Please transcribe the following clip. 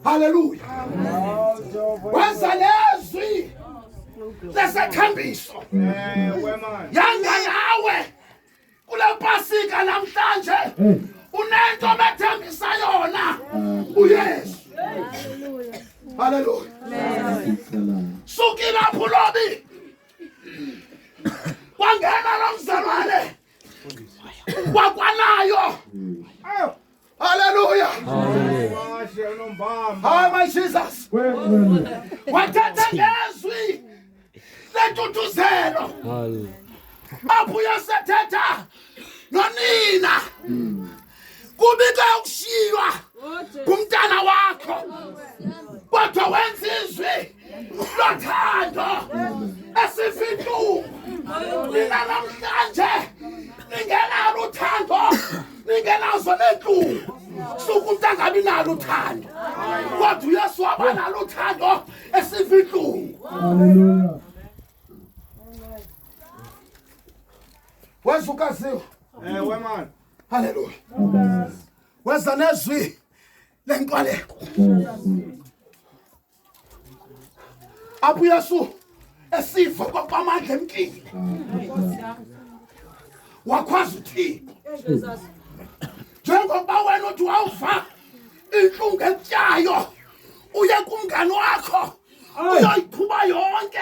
Haleluya. Wenza lezwi lesekhambiso yanga nawe kule Pasika namhlanje unento methembisa yona uYesu. Haleluya. Sukila phulobi wangena lomzalwane wakwanayo. Hallelujah. Hi, my Jesus. Wathatha ngezwi lethuthuzelo abuya sethetha nonina kubike ukushiywa kumntana wakho, kodwa wenza izwi lothando esifihlungu. Nina namhlanje ningenalo uthando, ningenazo nenhlungu. Sukuthi angabi nalo uthando, kodwa uYesu waba nalo uthando esifihlungu. Hallelujah. Wenza ukaziwa. Man. Hallelujah. Wenza nezwi lenkwaleko. Apho uYesu esifa kwamandla emkile wakhwaza uThixo. Njengoba wena uthi wawuva inhlungu etyayo uye kumngane wakho uyoyiqhuba yonke.